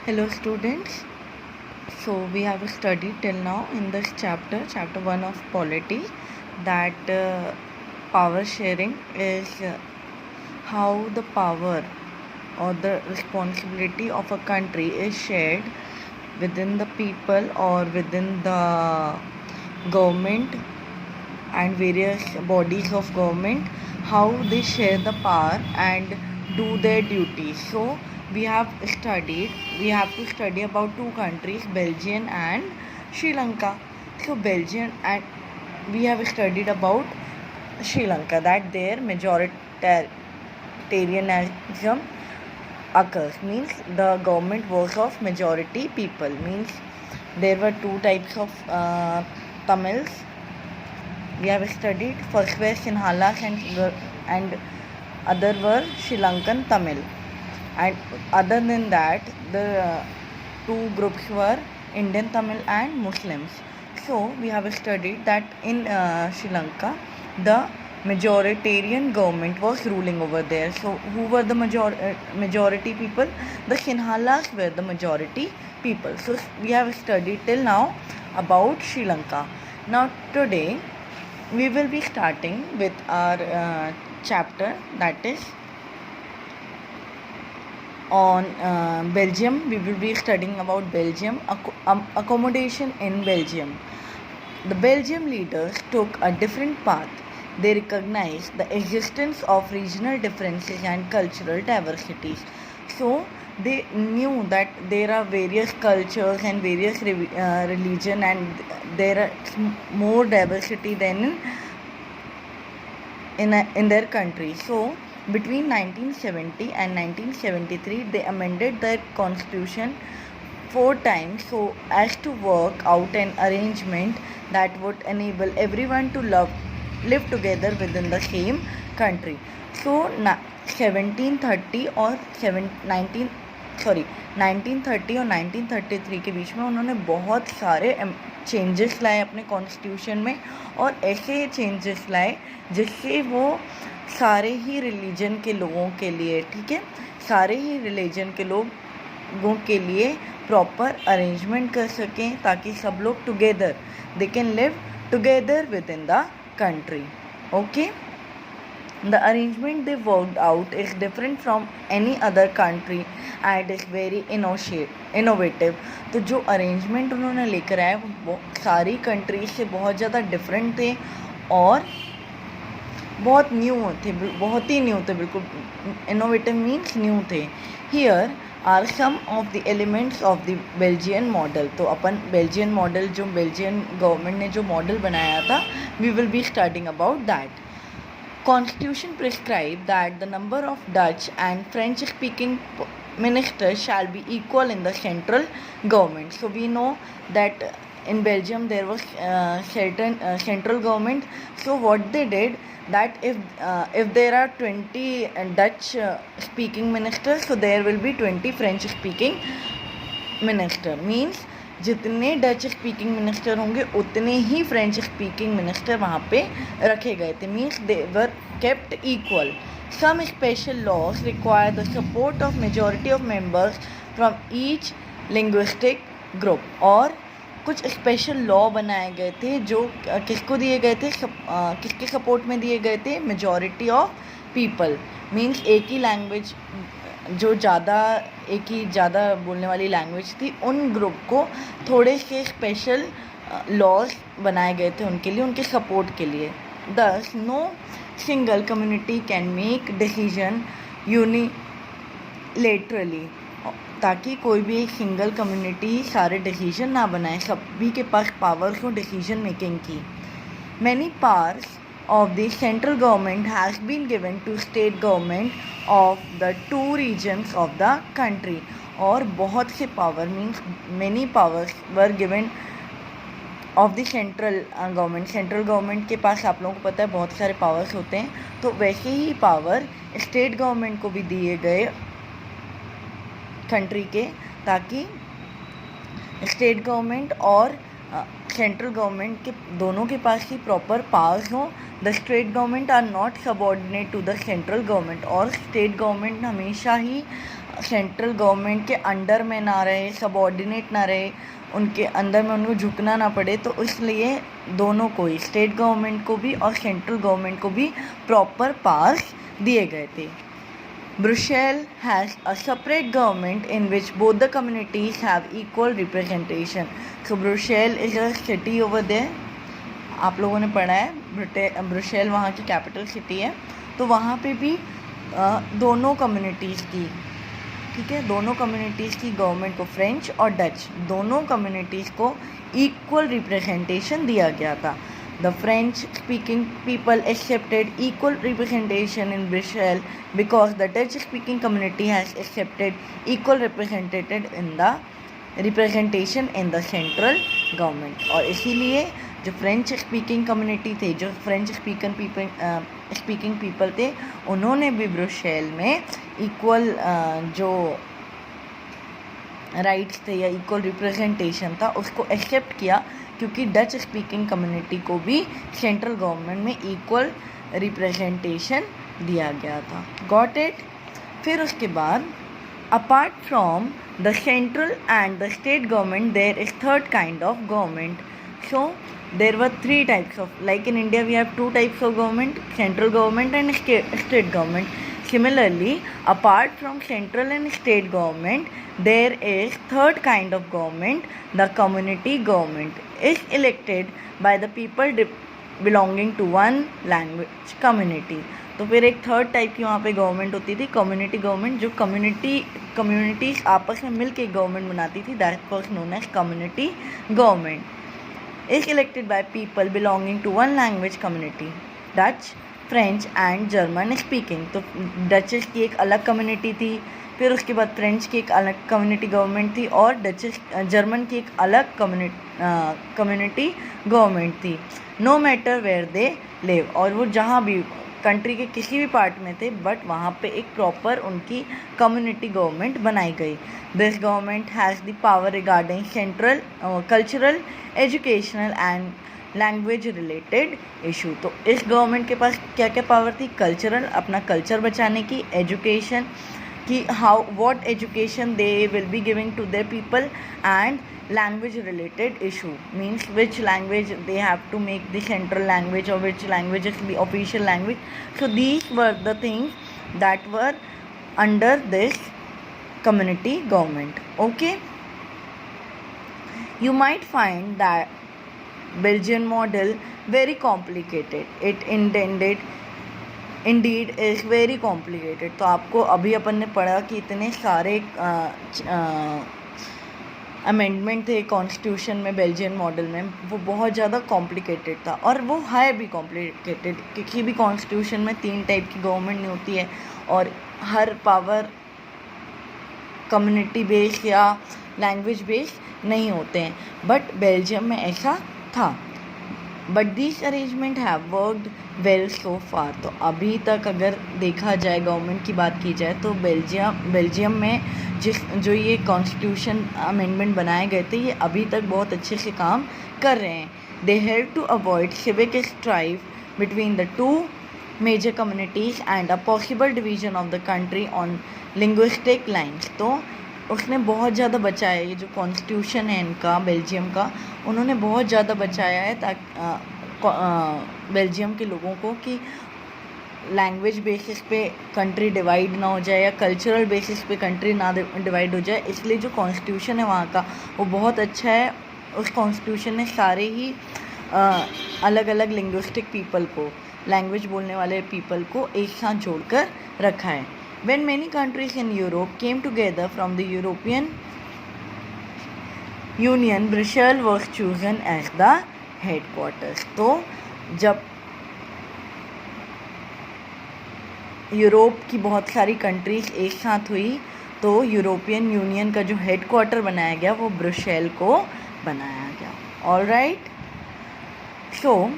Hello students. So we have studied till now in this chapter 1 of polity, that power sharing is how the power or the responsibility of a country is shared within the people or within the government and various bodies of government, how they share the power and do their duties. So we have to study about two countries, Belgium and Sri Lanka. So Belgium, and we have studied about Sri Lanka, that their majoritarianism occurs, means the government works of majority people, means there were two types of Tamils we have studied. First were Sinhalas and other were Sri Lankan Tamil. And other than that, the two groups were Indian Tamil and Muslims. So we have studied that in Sri Lanka, the majoritarian government was ruling over there. So who were the majority people? The Sinhalas were the majority people. So we have studied till now about Sri Lanka. Now today we will be starting with our chapter, that is on Belgium. We will be studying about Belgium, accommodation in Belgium. The Belgium leaders took a different path. They recognized the existence of regional differences and cultural diversities. So they knew that there are various cultures and various religion, and there are more diversity than in their country. So between 1970 and 1973, they amended their constitution 4 times so as to work out an arrangement that would enable everyone to live together within the same country. So 1730 और 1930 और 1933 के बीच में उन्होंने बहुत सारे changes लाए अपने constitution में, और ऐसे चेंजेस लाए जिससे वो सारे ही रिलीजन के लोगों के लिए, ठीक है, सारे ही रिलीजन के लोगों के लिए प्रॉपर अरेंजमेंट कर सकें, ताकि सब लोग together they can live together with in the country. Okay, the arrangement they worked out is different from any other country and is very innovative. तो जो अरेंजमेंट उन्होंने लेकर आए वो सारी कंट्री से बहुत ज़्यादा डिफरेंट थे और बहुत न्यू थे, बहुत ही न्यू थे, बिल्कुल इनोवेटिव मीन्स न्यू थे. Here are some of the elements of the Belgian model. तो अपन बेल्जियन मॉडल, जो बेल्जियन गवर्नमेंट ने जो मॉडल बनाया था, we will be starting about that. Constitution prescribed that the number of Dutch and French speaking ministers shall be equal in the central government. So we know that in Belgium there was certain central government. So what they did, that if there are 20 Dutch speaking ministers, so there will be 20 French speaking minister. Means जितने Dutch speaking minister होंगे उतने ही French speaking minister वहाँ पे रखे गए थे. Means they were kept equal. Some special laws require the support of majority of members from each linguistic group. और कुछ स्पेशल लॉ बनाए गए थे जो किसको दिए गए थे, किसके सपोर्ट में दिए गए थे, मेजॉरिटी ऑफ पीपल. मीन्स एक ही लैंग्वेज, जो एक ही ज़्यादा बोलने वाली लैंग्वेज थी, उन ग्रुप को थोड़े से स्पेशल लॉज बनाए गए थे उनके लिए, उनके सपोर्ट के लिए. Thus no single community can make decision unilaterally. ताकि कोई भी एक सिंगल कम्युनिटी सारे डिसीजन ना बनाए, सभी के पास पावर्स हो डिसीजन मेकिंग की. Many powers of the central government has been given to state government of the two regions of the country. और बहुत से power, means many powers were given of the central government. Central government के पास आप लोगों को पता है बहुत सारे पावर्स होते हैं, तो वैसे ही पावर स्टेट गवर्नमेंट को भी दिए गए कंट्री के, ताकि स्टेट गवर्नमेंट और सेंट्रल गवर्नमेंट के दोनों के पास ही प्रॉपर पावर्स हों. The state government are not subordinate to the central government. और स्टेट गवर्नमेंट हमेशा ही सेंट्रल गवर्नमेंट के अंडर में ना रहे, सबऑर्डिनेट ना रहे, उनके अंदर में उनको झुकना ना पड़े, तो इसलिए दोनों को ही, स्टेट गवर्नमेंट को भी और सेंट्रल गवर्नमेंट को भी प्रॉपर पास दिए गए थे. Brussels has a separate government in which both the communities have equal representation. So Brussels is a city over there. आप लोगों ने पढ़ा है, ब्रुसेल वहाँ की कैपिटल सिटी है. तो वहाँ पे भी दोनों कम्युनिटीज़ की, ठीक है, दोनों कम्युनिटीज़ की गवर्नमेंट को, फ्रेंच और डच, दोनों कम्युनिटीज़ को इक्वल रिप्रेजेंटेशन दिया गया था. The French-speaking people accepted equal representation in Brussels because the Dutch-speaking community has accepted equal representation in the central government. और इसीलिए जो फ्रेंच स्पीकिंग कम्युनिटी थे, जो फ्रेंच स्पीकिंग पीपल थे, उन्होंने भी ब्रुसेल में इक्वल जो राइट्स थे या इक्वल रिप्रेजेंटेशन था उसको एक्सेप्ट किया, क्योंकि डच स्पीकिंग कम्युनिटी को भी सेंट्रल गवर्नमेंट में इक्वल रिप्रेजेंटेशन दिया गया था. Got it. फिर उसके बाद apart from the central and the state government there is third kind of government. So there were 3 types of, like in India we have 2 types of government, central government and state government. Similarly, apart from central and state government, there is third kind of government, the community government, is elected by the people belonging to one language community. तो फिर एक third type की वहाँ पे government होती थी, community government, जो communities आपस में मिल के गवर्नमेंट बनाती थी. That was known as community government. is elected by people belonging to one language community, Dutch, French and German speaking. तो डचेस की एक अलग कम्युनिटी थी, फिर उसके बाद फ्रेंच की एक अलग कम्युनिटी गवर्नमेंट थी, और जर्मन की एक अलग कम्युनिटी गवर्नमेंट थी. No matter where they live, और वो जहाँ भी कंट्री के किसी भी पार्ट में थे, बट वहाँ पे एक प्रॉपर उनकी कम्युनिटी गवर्नमेंट बनाई गई. This government has the power regarding central cultural, educational and language related issue. तो इस गवर्नमेंट के पास क्या क्या पावर थी? कल्चरल, अपना कल्चर बचाने की, एजुकेशन की, how what education they will be giving to their people, and language related issue, means which language they have to make the central language or which language is the official language. So these were the things that were under this community government. Okay, you might find that Belgian model very complicated. It indeed is very complicated. तो आपको अभी अपन ने पढ़ा कि इतने सारे amendment थे constitution में बेल्जियन मॉडल में, वो बहुत ज़्यादा कॉम्प्लिकेटेड था, और वो है भी कॉम्प्लिकेटेड. किसी भी कॉन्स्टिट्यूशन में 3 टाइप की गवर्नमेंट नहीं होती है, और हर पावर कम्युनिटी बेस्ड या लैंग्वेज बेस्ड नहीं होते हैं, बट बेल्जियम में ऐसा था. But this arrangement have worked well so far. तो अभी तक अगर देखा जाए, गवर्नमेंट की बात की जाए, तो बेल्जियम में जो ये कॉन्स्टिट्यूशन अमेंडमेंट बनाए गए थे, ये अभी तक बहुत अच्छे से काम कर रहे हैं. They help to avoid civic strife between the 2 major communities and a possible division of the country on linguistic lines. तो उसने बहुत ज़्यादा बचाया, ये जो कॉन्स्टिट्यूशन है इनका बेल्जियम का, उन्होंने बहुत ज़्यादा बचाया है ताकि बेल्जियम के लोगों को कि लैंग्वेज बेसिस पे कंट्री डिवाइड ना हो जाए, या कल्चरल बेसिस पे कंट्री ना डिवाइड हो जाए. इसलिए जो कॉन्स्टिट्यूशन है वहाँ का, वो बहुत अच्छा है. उस कॉन्स्टिट्यूशन ने सारे ही अलग अलग लिंग्विस्टिक पीपल को, लैंग्वेज बोलने वाले पीपल को एक साथ जोड़कर रखा है. When many countries in Europe came together from the European Union, Brussels was chosen as the headquarters. तो जब यूरोप की बहुत सारी कंट्रीज एक साथ हुई, तो यूरोपियन यूनियन का जो हेडक्वार्टर बनाया गया वो ब्रुसेल को बनाया गया. All right. So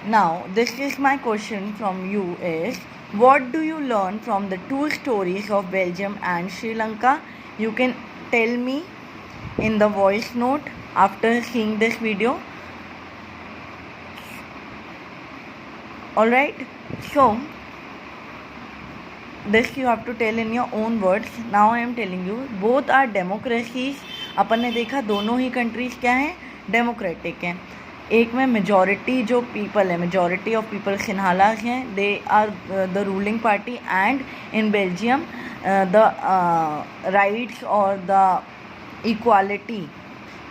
now this is my question from you is, what do you learn from the 2 stories of Belgium and Sri Lanka? You can tell me in the voice note after seeing this video. All right, so this you have to tell in your own words. Now I am telling you, both are democracies. अपन ने देखा दोनों ही countries क्या हैं, democratic हैं. एक में majority जो people है, मेजॉरिटी ऑफ पीपल सिन्हालास हैं, they are the ruling party. And in Belgium the rights और the equality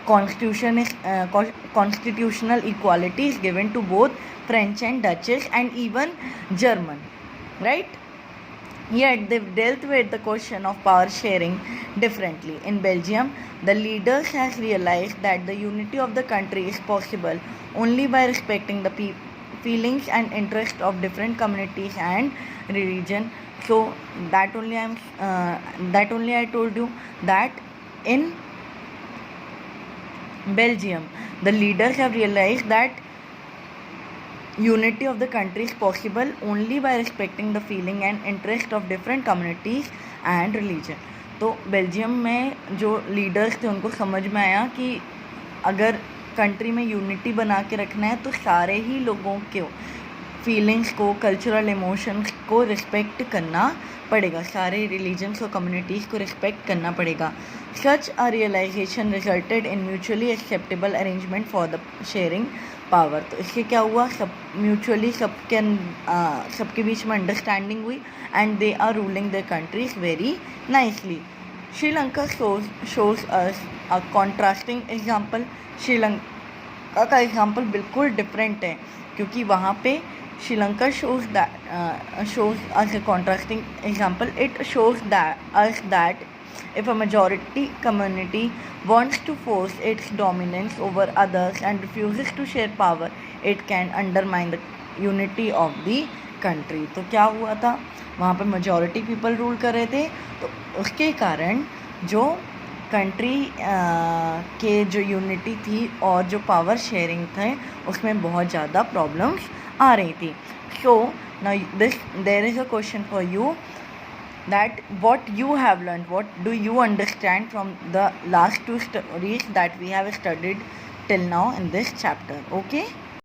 constitutional equality is given to both French and Dutch and even German, right? Yet they've dealt with the question of power sharing differently. In Belgium, the leaders has realized that the unity of the country is possible only by respecting the feelings and interests of different communities and religion. So that only I told you that in Belgium, the leaders have realized that unity of the country is possible only by respecting the feeling and interest of different communities and religion. तो Belgium में जो leaders थे उनको समझ में आया कि अगर कंट्री में यूनिटी बना के रखना है तो सारे ही लोगों के फीलिंग्स को, कल्चरल इमोशंस को रिस्पेक्ट करना पड़ेगा, सारे रिलीजन्स और कम्युनिटीज़ को रिस्पेक्ट करना पड़ेगा. Such a realization resulted in mutually acceptable arrangement for the sharing power. तो इससे क्या हुआ, सब म्यूचुअली सबके बीच में अंडरस्टैंडिंग हुई and they are ruling the countries very nicely. Sri Lanka shows us a contrasting example. Sri Lanka का एग्जाम्पल बिल्कुल डिफरेंट है क्योंकि वहाँ पे Sri Lanka shows us a contrasting example. It shows us that if a majority community wants to force its dominance over others and refuses to share power, it can undermine the unity of the country. तो क्या हुआ था, वहाँ पे majority people rule कर रहे थे, तो उसके कारण जो कंट्री के जो यूनिटी थी और जो पावर शेयरिंग थे उसमें बहुत ज़्यादा प्रॉब्लम्स आ रही थी. So now there is a question for you, that what you have learned, what do you understand from the last two stories that we have studied till now in this chapter. Okay.